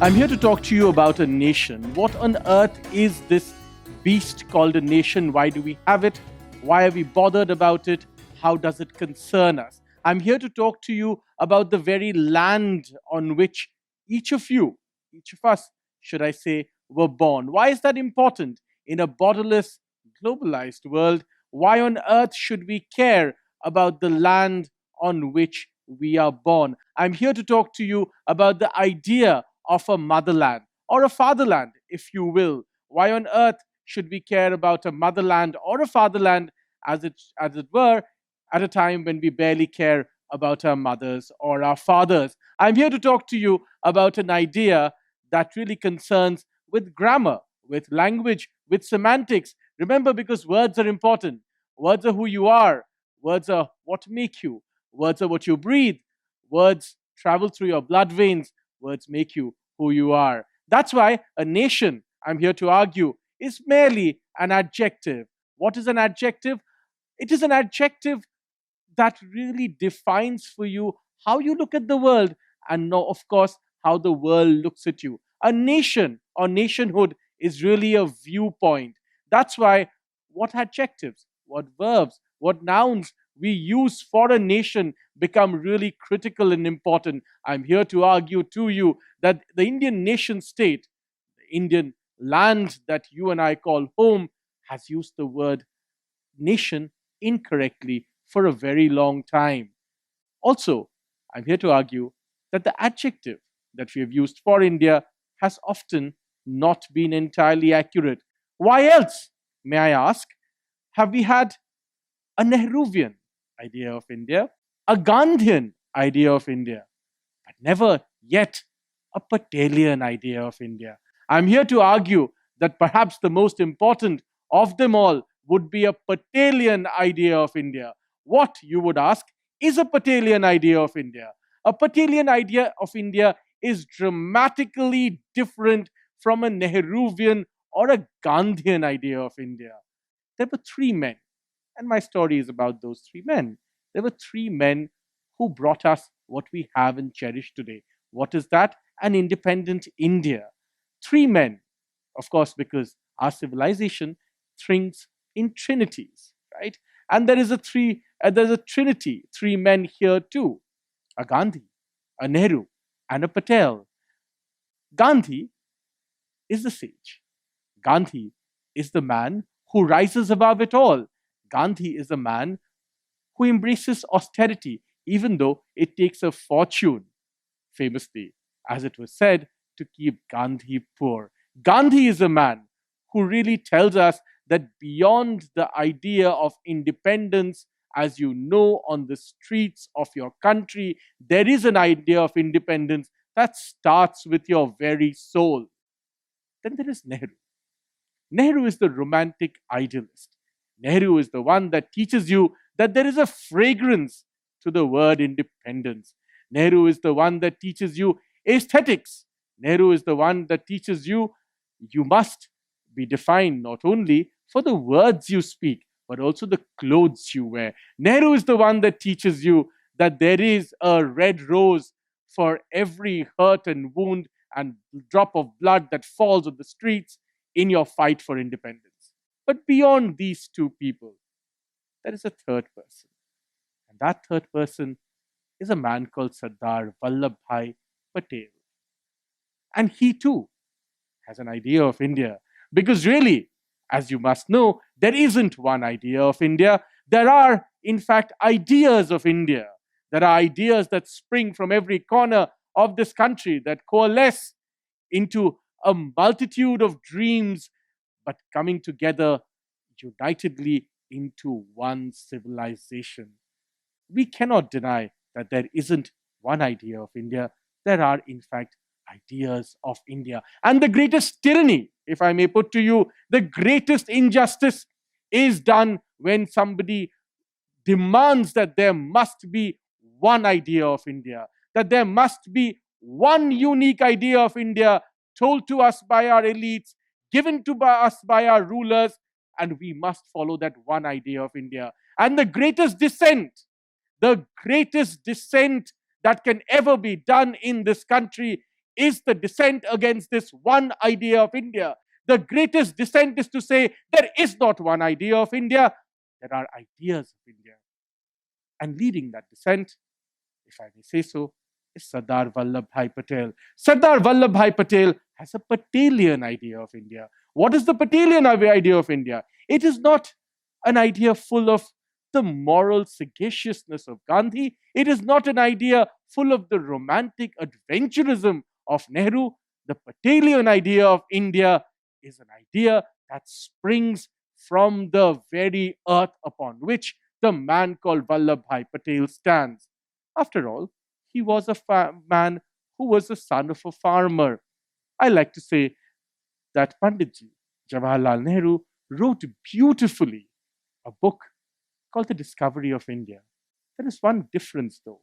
I'm here to talk to you about a nation. What on earth is this beast called a nation? Why do we have it? Why are we bothered about it? How does it concern us? I'm here to talk to you about the very land on which each of you, each of us, should I say, were born. Why is that important in a borderless, globalized world? Why on earth should we care about the land on which we are born? I'm here to talk to you about the idea of a motherland or a fatherland, if you will. Why on earth should we care about a motherland or a fatherland, as it were, at a time when we barely care about our mothers or our fathers? I'm here to talk to you about an idea that really concerns with grammar, with language, with semantics. Remember, because words are important. Words are who you are. Words are what make you. Words are what you breathe. Words travel through your blood veins. Words make you who you are. That's why a nation, I'm here to argue, is merely an adjective. What is an adjective? It is an adjective that really defines for you how you look at the world and, no, of course, how the world looks at you. A nation or nationhood is really a viewpoint. That's why what adjectives, what verbs, what nouns we use for a nation become really critical and important. I'm here to argue to you that the Indian nation state, the Indian land that you and I call home, has used the word nation incorrectly for a very long time. Also, I'm here to argue that the adjective that we have used for India has often not been entirely accurate. Why else, may I ask, have we had a Nehruvian idea of India, a Gandhian idea of India, but never yet a Patelian idea of India? I'm here to argue that perhaps the most important of them all would be a Patelian idea of India. What, you would ask, is a Patelian idea of India? A Patelian idea of India is dramatically different from a Nehruvian or a Gandhian idea of India. There were three men, and my story is about those three men. There were three men who brought us what we have and cherish today. What is that? An independent India. Three men, of course, because our civilization thinks in trinities, right? And there's a trinity, three men here too: a Gandhi, a Nehru, and a Patel. Gandhi is the sage. Gandhi is the man who rises above it all. Gandhi is a man who embraces austerity, even though it takes a fortune, famously, as it was said, to keep Gandhi poor. Gandhi is a man who really tells us that beyond the idea of independence, as you know, on the streets of your country, there is an idea of independence that starts with your very soul. Then there is Nehru. Nehru is the romantic idealist. Nehru is the one that teaches you that there is a fragrance to the word independence. Nehru is the one that teaches you aesthetics. Nehru is the one that teaches you you must be defined not only for the words you speak, but also the clothes you wear. Nehru is the one that teaches you that there is a red rose for every hurt and wound and drop of blood that falls on the streets in your fight for independence. But beyond these two people, there is a third person. And that third person is a man called Sardar Vallabhbhai Patel. And he too has an idea of India. Because really, as you must know, there isn't one idea of India. There are, in fact, ideas of India. There are ideas that spring from every corner of this country that coalesce into a multitude of dreams, but coming together unitedly into one civilization. We cannot deny that there isn't one idea of India. There are, in fact, ideas of India. And the greatest tyranny, if I may put to you, the greatest injustice is done when somebody demands that there must be one idea of India, that there must be one unique idea of India told to us by our elites, given to us by our rulers, and we must follow that one idea of India. And the greatest dissent that can ever be done in this country is the dissent against this one idea of India. The greatest dissent is to say there is not one idea of India, there are ideas of India. And leading that dissent, if I may say so, is Sardar Vallabhbhai Patel. Sardar Vallabhbhai Patel has a Patelian idea of India. What is the Patelian idea of India? It is not an idea full of the moral sagaciousness of Gandhi. It is not an idea full of the romantic adventurism of Nehru. The Patelian idea of India is an idea that springs from the very earth upon which the man called Vallabhbhai Patel stands. After all, he was a man who was the son of a farmer. I like to say that Panditji Jawaharlal Nehru wrote beautifully a book called The Discovery of India. There is one difference though.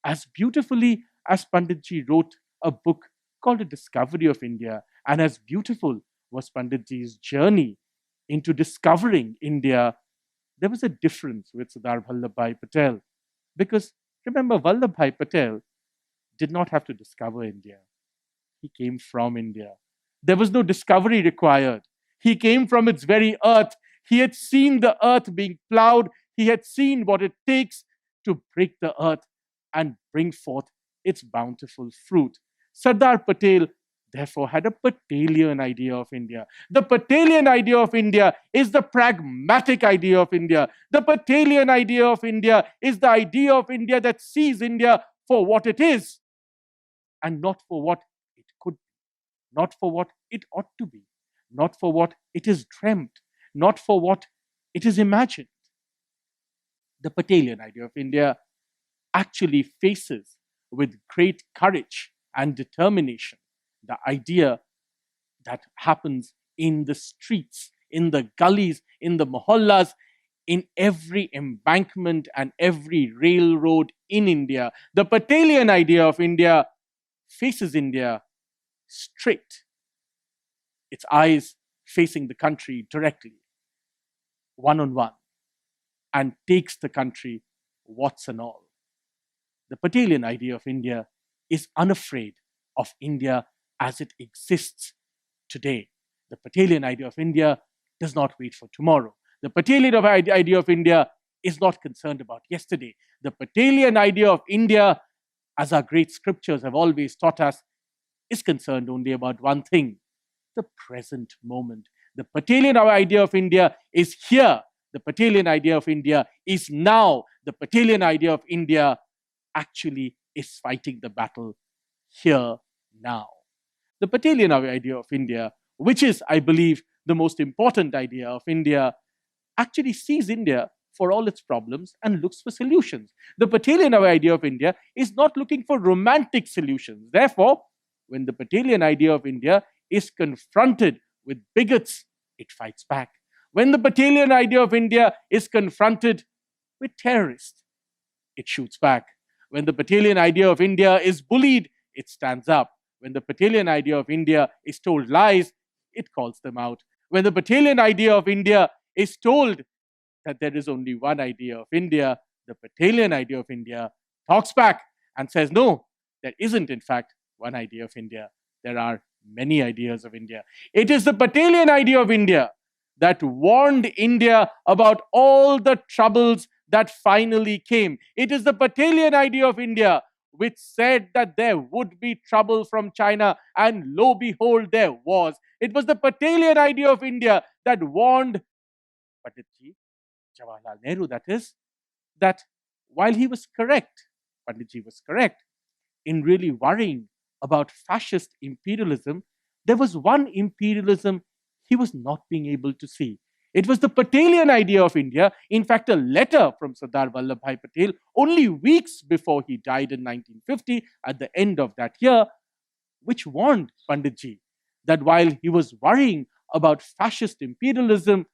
As beautifully as Panditji wrote a book called The Discovery of India, and as beautiful was Panditji's journey into discovering India, there was a difference with Sardar Vallabhbhai Patel. Because remember, Vallabhbhai Patel did not have to discover India. He came from India. There was no discovery required. He came from its very earth. He had seen the earth being plowed. He had seen what it takes to break the earth and bring forth its bountiful fruit. Sardar Patel therefore had a Patelian idea of India. The Patelian idea of India is the pragmatic idea of India. The Patelian idea of India is the idea of India that sees India for what it is and not for what it could be, not for what it ought to be, not for what it is dreamt, not for what it is imagined. The Patelian idea of India actually faces with great courage and determination the idea that happens in the streets, in the gullies, in the mohallas, in every embankment and every railroad in India. The Patelian idea of India faces India straight, its eyes facing the country directly, one on one, and takes the country warts and all. The Patelian idea of India is unafraid of India as it exists today. The Patelian idea of India does not wait for tomorrow. The Patelian idea of India is not concerned about yesterday. The Patelian idea of India, as our great scriptures have always taught us, is concerned only about one thing: the present moment. The Patelian idea of India is here. The Patelian idea of India is now. The Patelian idea of India actually is fighting the battle here now. The Patelian idea of India, which is, I believe, the most important idea of India, actually sees India for all its problems and looks for solutions. The Patelian idea of India is not looking for romantic solutions. Therefore, when the Patelian idea of India is confronted with bigots, it fights back. When the Patelian idea of India is confronted with terrorists, it shoots back. When the Patelian idea of India is bullied, it stands up. When the Patelian idea of India is told lies, it calls them out. When the Patelian idea of India is told that there is only one idea of India, the Patelian idea of India talks back and says, no, there isn't in fact one idea of India. There are many ideas of India. It is the Patelian idea of India that warned India about all the troubles that finally came. It is the Patelian idea of India which said that there would be trouble from China, and lo behold, there was. It was the Patelian idea of India that warned Panditji Jawaharlal Nehru, that is, that while he was correct, Panditji was correct, in really worrying about fascist imperialism, there was one imperialism he was not being able to see. It was the Patelian idea of India. In fact, a letter from Sardar Vallabhbhai Patel only weeks before he died in 1950, at the end of that year, which warned Panditji that while he was worrying about fascist imperialism,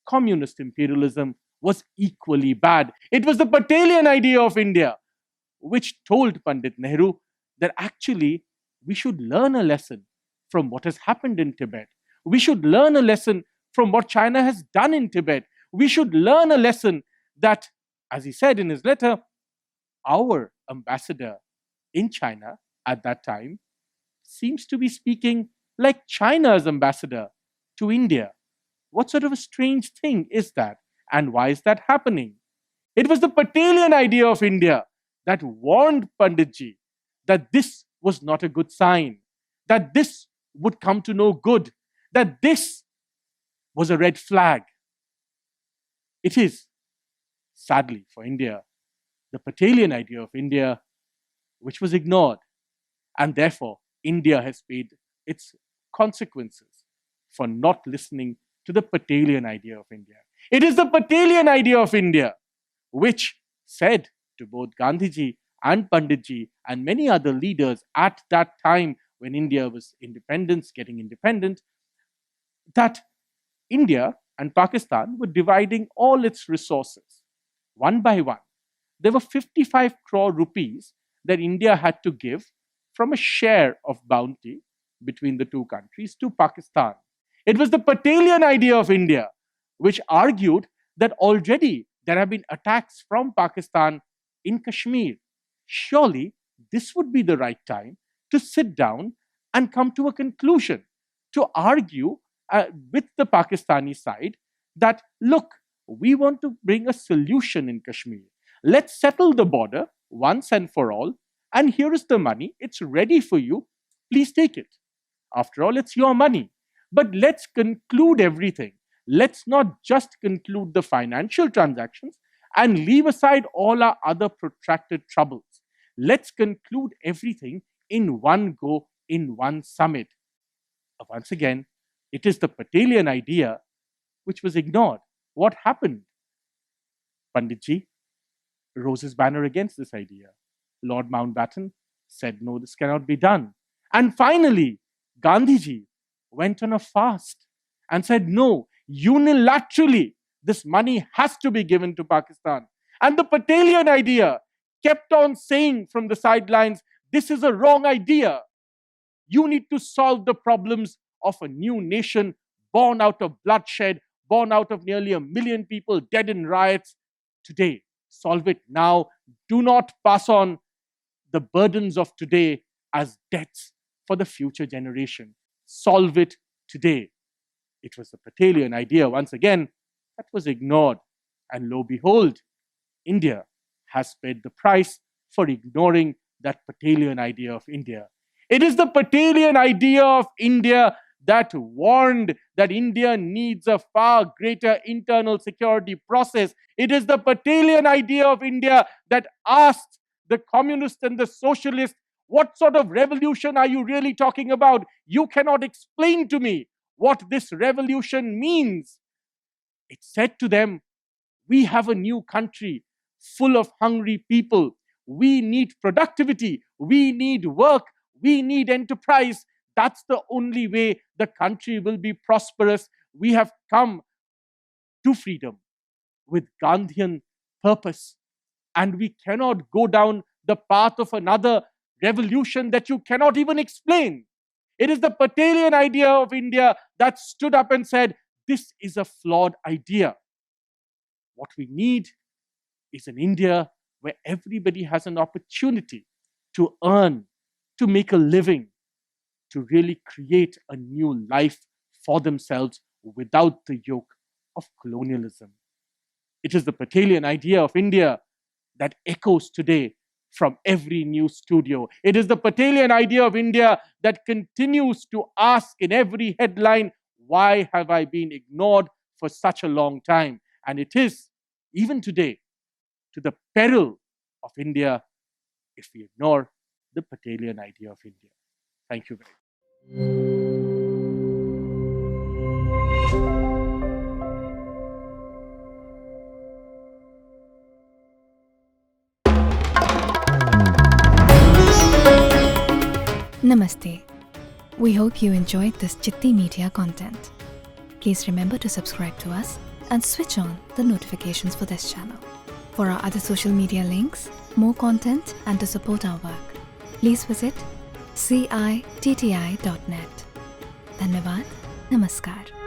communist imperialism was equally bad. It was the Patelian idea of India which told Pandit Nehru that actually we should learn a lesson from what has happened in Tibet. We should learn a lesson from what China has done in Tibet. We should learn a lesson that, as he said in his letter, our ambassador in China at that time seems to be speaking like China's ambassador to India. What sort of a strange thing is that? And why is that happening? It was the Patelian idea of India that warned Panditji that this was not a good sign, that this would come to no good, that this was a red flag. It is, sadly for India, the Patelian idea of India which was ignored. And therefore, India has paid its consequences for not listening to the Patelian idea of India. It is the Patelian idea of India which said to both Gandhiji and Panditji and many other leaders at that time when India was getting independent, that India and Pakistan were dividing all its resources one by one. There were 55 crore rupees that India had to give from a share of bounty between the two countries to Pakistan. It was the Patelian idea of India which argued that already there have been attacks from Pakistan in Kashmir. Surely this would be the right time to sit down and come to a conclusion, to argue with the Pakistani side that, look, we want to bring a solution in Kashmir. Let's settle the border once and for all, and here is the money. It's ready for you. Please take it. After all, it's your money. But let's conclude everything. Let's not just conclude the financial transactions and leave aside all our other protracted troubles. Let's conclude everything in one go, in one summit. Once again, it is the Patelian idea which was ignored. What happened? Panditji rose his banner against this idea. Lord Mountbatten said, no, this cannot be done. And finally, Gandhiji went on a fast and said, no, unilaterally, this money has to be given to Pakistan. And the Patelian idea kept on saying from the sidelines, this is a wrong idea. You need to solve the problems of a new nation born out of bloodshed, born out of nearly 1 million people dead in riots. Today, solve it now. Do not pass on the burdens of today as debts for the future generation. Solve it today. It was the Patelian idea, once again, that was ignored. And lo behold, India has paid the price for ignoring that Patelian idea of India. It is the Patelian idea of India that warned that India needs a far greater internal security process. It is the Patelian idea of India that asked the communists and the socialists, what sort of revolution are you really talking about? You cannot explain to me what this revolution means. It said to them, we have a new country full of hungry people. We need productivity. We need work. We need enterprise. That's the only way the country will be prosperous. We have come to freedom with Gandhian purpose. And we cannot go down the path of another revolution that you cannot even explain. It is the Patelian idea of India that stood up and said, this is a flawed idea. What we need is an India where everybody has an opportunity to earn, to make a living, to really create a new life for themselves without the yoke of colonialism. It is the Patelian idea of India that echoes today from every news studio. It is the Patelian idea of India that continues to ask in every headline, why have I been ignored for such a long time? And it is, even today, to the peril of India if we ignore the Patelian idea of India. Thank you very much. Namaste. We hope you enjoyed this Citti Media content. Please remember to subscribe to us and switch on the notifications for this channel. For our other social media links, more content, and to support our work, please visit citti.net. Dhanyavad. Namaskar.